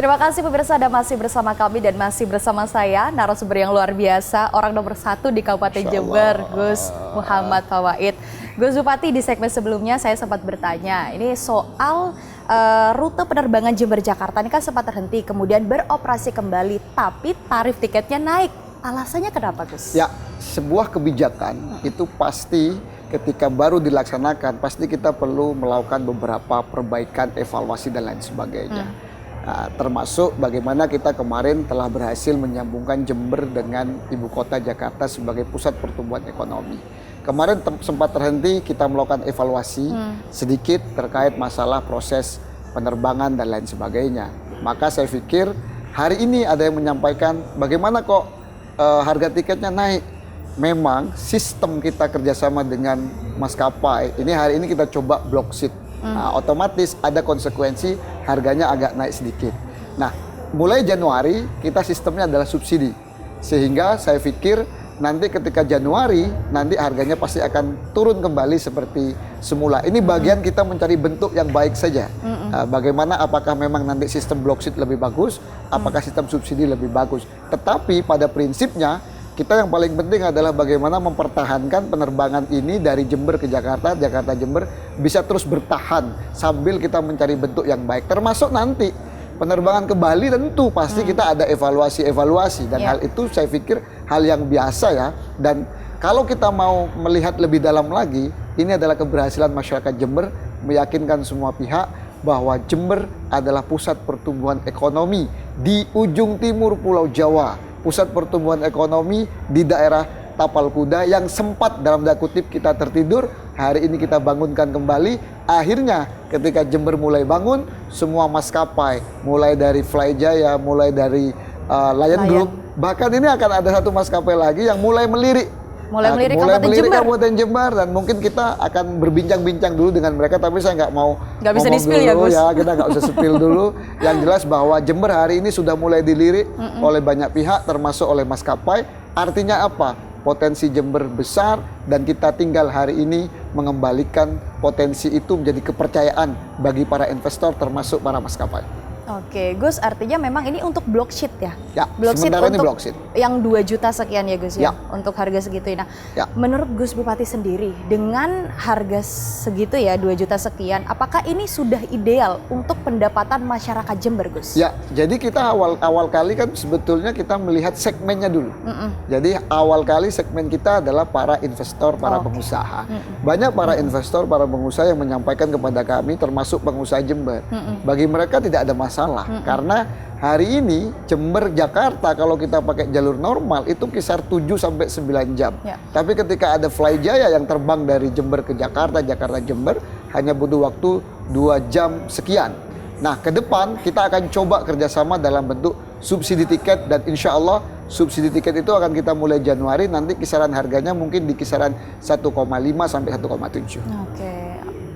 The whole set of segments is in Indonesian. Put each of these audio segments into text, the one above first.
Terima kasih pemirsa, Anda masih bersama kami dan masih bersama saya, narasumber yang luar biasa, orang nomor 1 di Kabupaten Jember, Gus Muhammad Fawaid. Gus Bupati, di segmen sebelumnya saya sempat bertanya, ini soal rute penerbangan Jember-Jakarta ini kan sempat terhenti, kemudian beroperasi kembali, tapi tarif tiketnya naik. Alasannya kenapa, Gus? Ya, sebuah kebijakan itu pasti ketika baru dilaksanakan, pasti kita perlu melakukan beberapa perbaikan, evaluasi, dan lain sebagainya. Nah, termasuk bagaimana kita kemarin telah berhasil menyambungkan Jember dengan ibu kota Jakarta sebagai pusat pertumbuhan ekonomi. Kemarin sempat terhenti, kita melakukan evaluasi sedikit terkait masalah proses penerbangan dan lain sebagainya. Maka saya pikir hari ini ada yang menyampaikan bagaimana kok harga tiketnya naik. Memang sistem kita kerjasama dengan maskapai, ini hari ini kita coba block seat. Nah, otomatis ada konsekuensi harganya agak naik sedikit. Nah, mulai Januari kita sistemnya adalah subsidi. Sehingga saya pikir nanti ketika Januari, nanti harganya pasti akan turun kembali seperti semula. Ini bagian kita mencari bentuk yang baik saja. Bagaimana, apakah memang nanti sistem block seat lebih bagus, apakah sistem subsidi lebih bagus. Tetapi pada prinsipnya, kita yang paling penting adalah bagaimana mempertahankan penerbangan ini dari Jember ke Jakarta, Jakarta-Jember bisa terus bertahan sambil kita mencari bentuk yang baik. Termasuk nanti penerbangan ke Bali tentu pasti kita ada evaluasi-evaluasi. Dan hal itu saya pikir hal yang biasa ya. Dan kalau kita mau melihat lebih dalam lagi, ini adalah keberhasilan masyarakat Jember meyakinkan semua pihak bahwa Jember adalah pusat pertumbuhan ekonomi di ujung timur Pulau Jawa. Pusat pertumbuhan ekonomi di daerah Tapal Kuda yang sempat dalam tanda kutip kita tertidur, hari ini kita bangunkan kembali. Akhirnya ketika Jember mulai bangun, semua maskapai, mulai dari Flyjaya, mulai dari Lion Group, bahkan ini akan ada satu maskapai lagi yang mulai melirik. Mulai melirik Kabupaten Jember, dan mungkin kita akan berbincang-bincang dulu dengan mereka, tapi saya nggak bisa di-spill ya, Gus. Ya, kita nggak usah spill dulu. Yang jelas bahwa Jember hari ini sudah mulai dilirik oleh banyak pihak, termasuk oleh maskapai. Artinya apa? Potensi Jember besar, dan kita tinggal hari ini mengembalikan potensi itu menjadi kepercayaan bagi para investor, termasuk para maskapai. Oke, Gus, artinya memang ini untuk block sheet ya? Ya, block sementara sheet ini block sheet. Yang 2 juta sekian ya, Gus ya? Untuk harga segitu. Nah, menurut Gus Bupati sendiri, dengan harga segitu ya, 2 juta sekian, apakah ini sudah ideal untuk pendapatan masyarakat Jember, Gus? Ya, jadi kita awal kali kan sebetulnya kita melihat segmennya dulu. Jadi awal kali segmen kita adalah para investor, para pengusaha. Banyak para investor, para pengusaha yang menyampaikan kepada kami, termasuk pengusaha Jember. Bagi mereka tidak ada masalah, karena hari ini Jember Jakarta kalau kita pakai jalur normal itu kisar 7 sampai 9 jam. Tapi ketika ada Flyjaya yang terbang dari Jember ke Jakarta, Jakarta Jember, hanya butuh waktu 2 jam sekian. Nah, ke depan kita akan coba kerjasama dalam bentuk subsidi tiket, dan insya Allah subsidi tiket itu akan kita mulai Januari, nanti kisaran harganya mungkin di kisaran 1,5 sampai 1,7. Oke.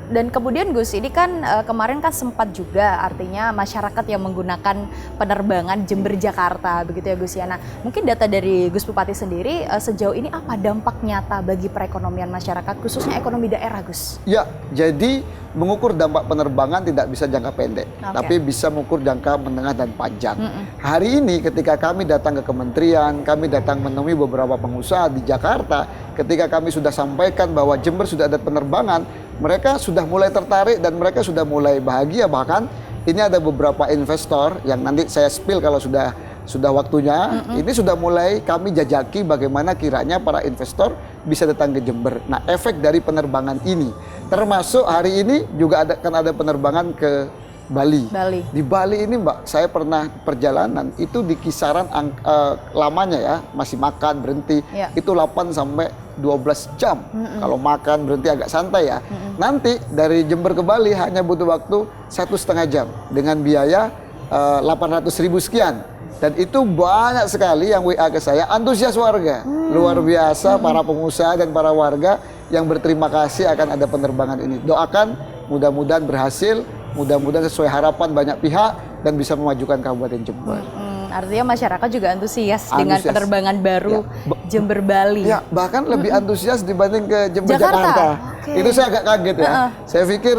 Dan kemudian Gus, ini kan kemarin kan sempat juga artinya masyarakat yang menggunakan penerbangan Jember-Jakarta begitu ya, Gus ya. Nah, mungkin data dari Gus Bupati sendiri sejauh ini apa dampak nyata bagi perekonomian masyarakat, khususnya ekonomi daerah, Gus? Ya, jadi mengukur dampak penerbangan tidak bisa jangka pendek, tapi bisa mengukur jangka menengah dan panjang. Hari ini ketika kami datang ke kementerian, kami datang menemui beberapa pengusaha di Jakarta, ketika kami sudah sampaikan bahwa Jember sudah ada penerbangan, mereka sudah mulai tertarik dan mereka sudah mulai bahagia. Bahkan ini ada beberapa investor yang nanti saya spill kalau sudah waktunya. Ini sudah mulai kami jajaki bagaimana kiranya para investor bisa datang ke Jember. Nah, efek dari penerbangan ini termasuk hari ini juga akan ada penerbangan ke Bali. Di Bali ini Mbak, saya pernah perjalanan itu di kisaran lamanya ya, masih makan berhenti itu 8 sampai 12 jam. Kalau makan berhenti agak santai ya. Nanti dari Jember ke Bali hanya butuh waktu 1,5 jam dengan biaya 800.000 sekian. Dan itu banyak sekali yang WA ke saya, antusias warga. Luar biasa para pengusaha dan para warga yang berterima kasih akan ada penerbangan ini. Doakan mudah-mudahan berhasil, mudah-mudahan sesuai harapan banyak pihak dan bisa memajukan Kabupaten Jember. Artinya masyarakat juga antusias dengan penerbangan baru Jember Bali. Ya, bahkan lebih antusias dibanding ke Jember Jakarta. Itu saya agak kaget ya. Saya pikir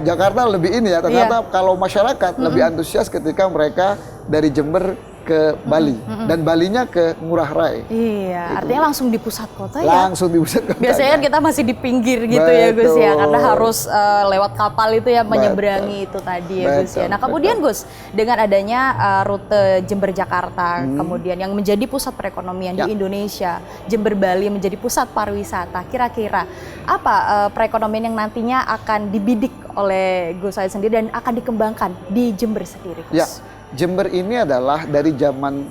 Jakarta lebih ini ya, ternyata kalau masyarakat lebih antusias ketika mereka dari Jember ke Bali dan Balinya ke Ngurah Rai. Iya, artinya langsung di pusat kota ya. Langsung di pusat kota. Biasanya kan kita masih di pinggir gitu ya Gus ya, karena harus lewat kapal itu ya menyeberangi itu tadi ya Gus ya. Nah kemudian Gus, dengan adanya rute Jember Jakarta, kemudian yang menjadi pusat perekonomian di Indonesia, Jember Bali menjadi pusat pariwisata, kira-kira apa perekonomian yang nantinya akan dibidik oleh Gus Wahid sendiri dan akan dikembangkan di Jember sendiri Gus? Ya. Jember ini adalah dari zaman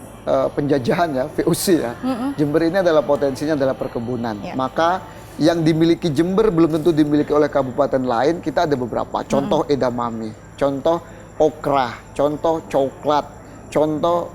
penjajahan ya, VOC ya. Jember ini adalah potensinya adalah perkebunan. Maka yang dimiliki Jember belum tentu dimiliki oleh kabupaten lain. Kita ada beberapa. Contoh edamame, contoh okra, contoh coklat, contoh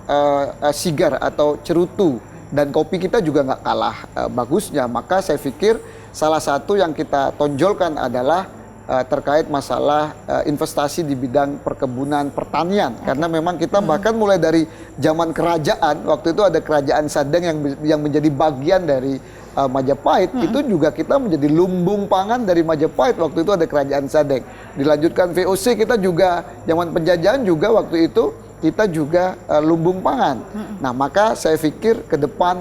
sigar atau cerutu. Dan kopi kita juga nggak kalah bagusnya. Maka saya pikir salah satu yang kita tonjolkan adalah terkait masalah investasi di bidang perkebunan pertanian, karena memang kita bahkan mulai dari zaman kerajaan, waktu itu ada kerajaan Sadeng yang menjadi bagian dari Majapahit, itu juga kita menjadi lumbung pangan dari Majapahit, waktu itu ada kerajaan Sadeng. Dilanjutkan VOC, kita juga zaman penjajahan juga waktu itu kita juga lumbung pangan. Nah maka saya pikir ke depan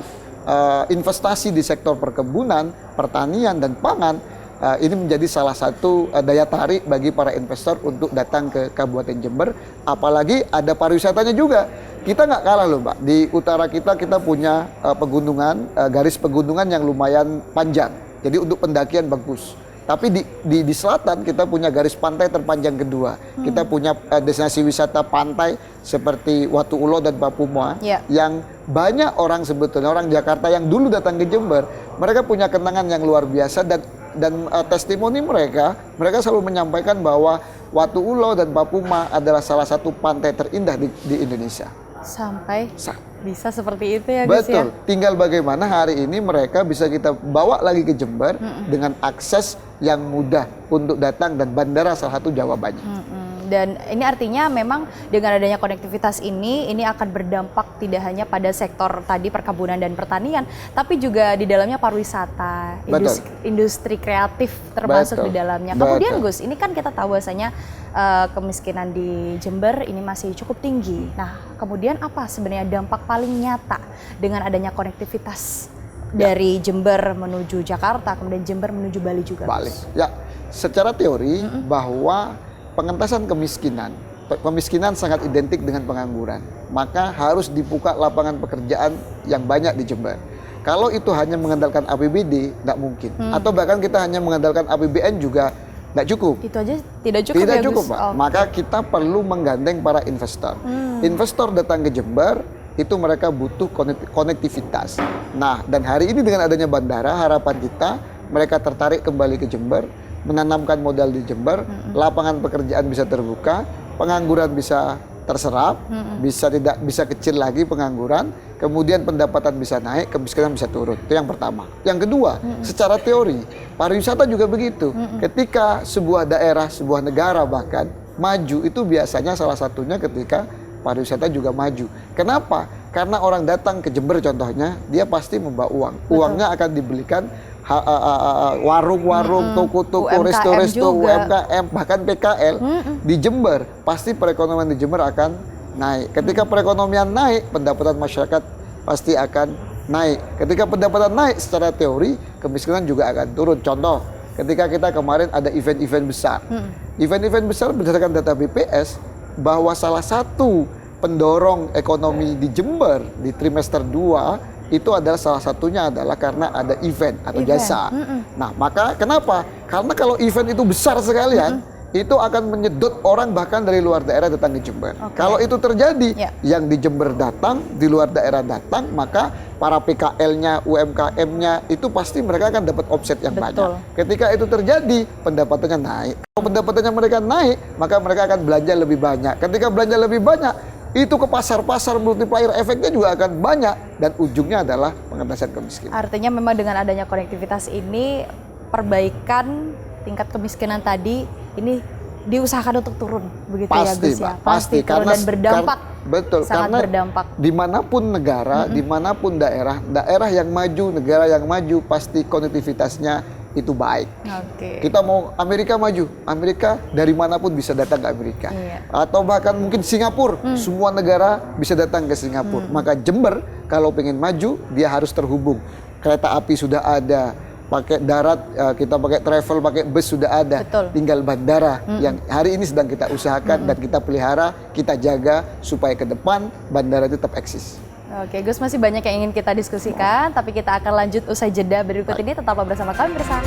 investasi di sektor perkebunan, pertanian dan pangan ini menjadi salah satu daya tarik bagi para investor untuk datang ke Kabupaten Jember. Apalagi ada pariwisatanya juga. Kita nggak kalah loh Mbak. Di utara kita punya pegunungan, garis pegunungan yang lumayan panjang. Jadi untuk pendakian bagus. Tapi di selatan kita punya garis pantai terpanjang kedua. Kita punya destinasi wisata pantai seperti Watu Ulo dan Papuma yang banyak orang sebetulnya, orang Jakarta yang dulu datang ke Jember, mereka punya kenangan yang luar biasa dan testimoni mereka selalu menyampaikan bahwa Watu Ulo dan Papuma adalah salah satu pantai terindah di Indonesia. Sampai bisa seperti itu ya Gus ya? Betul, tinggal bagaimana hari ini mereka bisa kita bawa lagi ke Jember dengan akses yang mudah untuk datang dan bandara salah satu jawabannya. Dan ini artinya memang dengan adanya konektivitas ini akan berdampak tidak hanya pada sektor tadi perkebunan dan pertanian, tapi juga di dalamnya pariwisata, industri kreatif termasuk di dalamnya. Kemudian Gus, ini kan kita tahu bahwasanya kemiskinan di Jember ini masih cukup tinggi. Nah, kemudian apa sebenarnya dampak paling nyata dengan adanya konektivitas dari Jember menuju Jakarta, kemudian Jember menuju Bali juga? Bali. Ya, secara teori bahwa pengentasan kemiskinan sangat identik dengan pengangguran. Maka harus dibuka lapangan pekerjaan yang banyak di Jember. Kalau itu hanya mengandalkan APBD, tidak mungkin. Atau bahkan kita hanya mengandalkan APBN juga tidak cukup. Itu aja tidak cukup. Tidak ya, cukup, Gus? Pak. Maka kita perlu menggandeng para investor. Investor datang ke Jember, itu mereka butuh konektivitas. Nah, dan hari ini dengan adanya bandara, harapan kita mereka tertarik kembali ke Jember, menanamkan modal di Jember, lapangan pekerjaan bisa terbuka, pengangguran bisa terserap, bisa kecil lagi pengangguran, kemudian pendapatan bisa naik, kemiskinan bisa turun. Itu yang pertama. Yang kedua, secara teori, pariwisata juga begitu. Ketika sebuah daerah, sebuah negara bahkan maju, itu biasanya salah satunya ketika pariwisata juga maju. Kenapa? Karena orang datang ke Jember contohnya, dia pasti membawa uang. Uangnya akan dibelikan warung-warung, toko-toko, resto-resto, UMKM, bahkan PKL di Jember. Pasti perekonomian di Jember akan naik. Ketika perekonomian naik, pendapatan masyarakat pasti akan naik. Ketika pendapatan naik, secara teori kemiskinan juga akan turun. Contoh, ketika kita kemarin ada event-event besar. Event-event besar berdasarkan data BPS bahwa salah satu pendorong ekonomi di Jember di trimester 2 itu adalah salah satunya adalah karena ada event atau jasa. Nah, maka kenapa? Karena kalau event itu besar sekalian, itu akan menyedot orang bahkan dari luar daerah datang ke Jember. Kalau itu terjadi, yang di Jember datang, di luar daerah datang, maka para PKL-nya, UMKM-nya itu pasti mereka akan dapat offset yang banyak. Ketika itu terjadi, pendapatannya naik. Kalau pendapatannya mereka naik, maka mereka akan belanja lebih banyak. Ketika belanja lebih banyak, itu ke pasar-pasar, multiplier efeknya juga akan banyak, dan ujungnya adalah pengentasan kemiskinan. Artinya memang dengan adanya konektivitas ini, perbaikan tingkat kemiskinan tadi ini diusahakan untuk turun, begitu ya Gus ya? Pasti turun dan berdampak. Betul, sangat karena berdampak. Dimanapun negara, dimanapun daerah yang maju, negara yang maju pasti konektivitasnya itu baik. Oke. Kita mau Amerika maju, Amerika dari manapun bisa datang ke Amerika. Iya. Atau bahkan mungkin Singapura, semua negara bisa datang ke Singapura. Maka Jember kalau pengen maju, dia harus terhubung. Kereta api sudah ada, pakai darat, kita pakai travel, pakai bus sudah ada. Betul. Tinggal bandara yang hari ini sedang kita usahakan dan kita pelihara, kita jaga supaya ke depan bandara itu tetap eksis. Oke, Gus, masih banyak yang ingin kita diskusikan, tapi kita akan lanjut usai jeda berikut ini. Tetaplah bersama kami bersama.